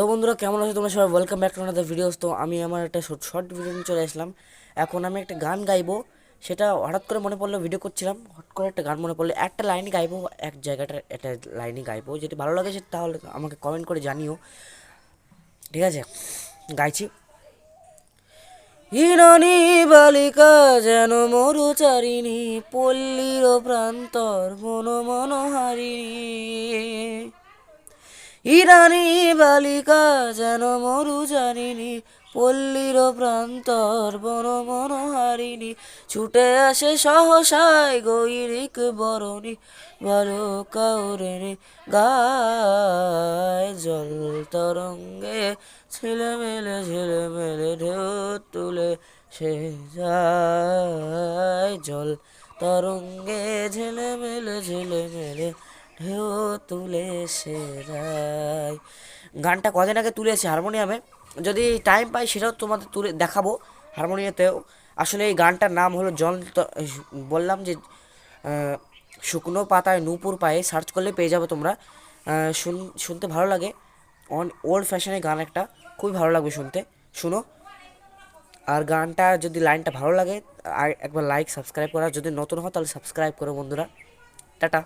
তো বন্ধুরা কেমন আছো তোমরা সবাই? Welcome back to another videos. তো আমি আমার একটা শর্ট ভিডিও নিয়ে চলে আসলাম। এখন আমি একটা গান গাইবো, সেটা হঠাৎ করে মনে পড়লো, ভিডিও করছিলাম, হঠাৎ করে একটা গান মনে পড়লো, একটা লাইন গাইবো, এক জায়গাটা একটা লাইনই গাইবো। যদি ভালো লাগে সেটা তাহলে আমাকে কমেন্ট করে জানিও, ঠিক আছে? গাইছি। হিরণী বালিকা যেন মরুচারিণী, পল্লীর প্রান্তর মন মনোহারিণী। ইরানী বালিকা যেন মরুজারিণী, পল্লীর প্রান্তর বন মনোহারিণী। ছুটে আসে সহসায় গৈরিক বরণী, বালকা ওরে গায় জল তরঙ্গে ঝিলেমেলে ঢেউ তুলে সে যায়। জল তরঙ্গে ঝিলেমেলে ঢেউ তুলে সে যায়। গানটা কদিন আগে তুলেছি হারমোনিয়ামে, যদি টাইম পাই সেটাও তোমাদের তুলে দেখাবো হারমোনিয়াতেও। আসলে এই গানটার নাম হলো বললাম যে শুকনো পাতায় নূপুর পায়ে, সার্চ করলে পেয়ে যাবে তোমরা। শুনতে ভালো লাগে, ওল্ড ফ্যাশনের গান একটা, খুবই ভালো লাগবে শুনতে। শুনো। আর গানটা যদি লাইনটা ভালো লাগে আর একবার লাইক সাবস্ক্রাইব করা, যদি নতুন হয় তাহলে সাবস্ক্রাইব করো বন্ধুরা। টাটা।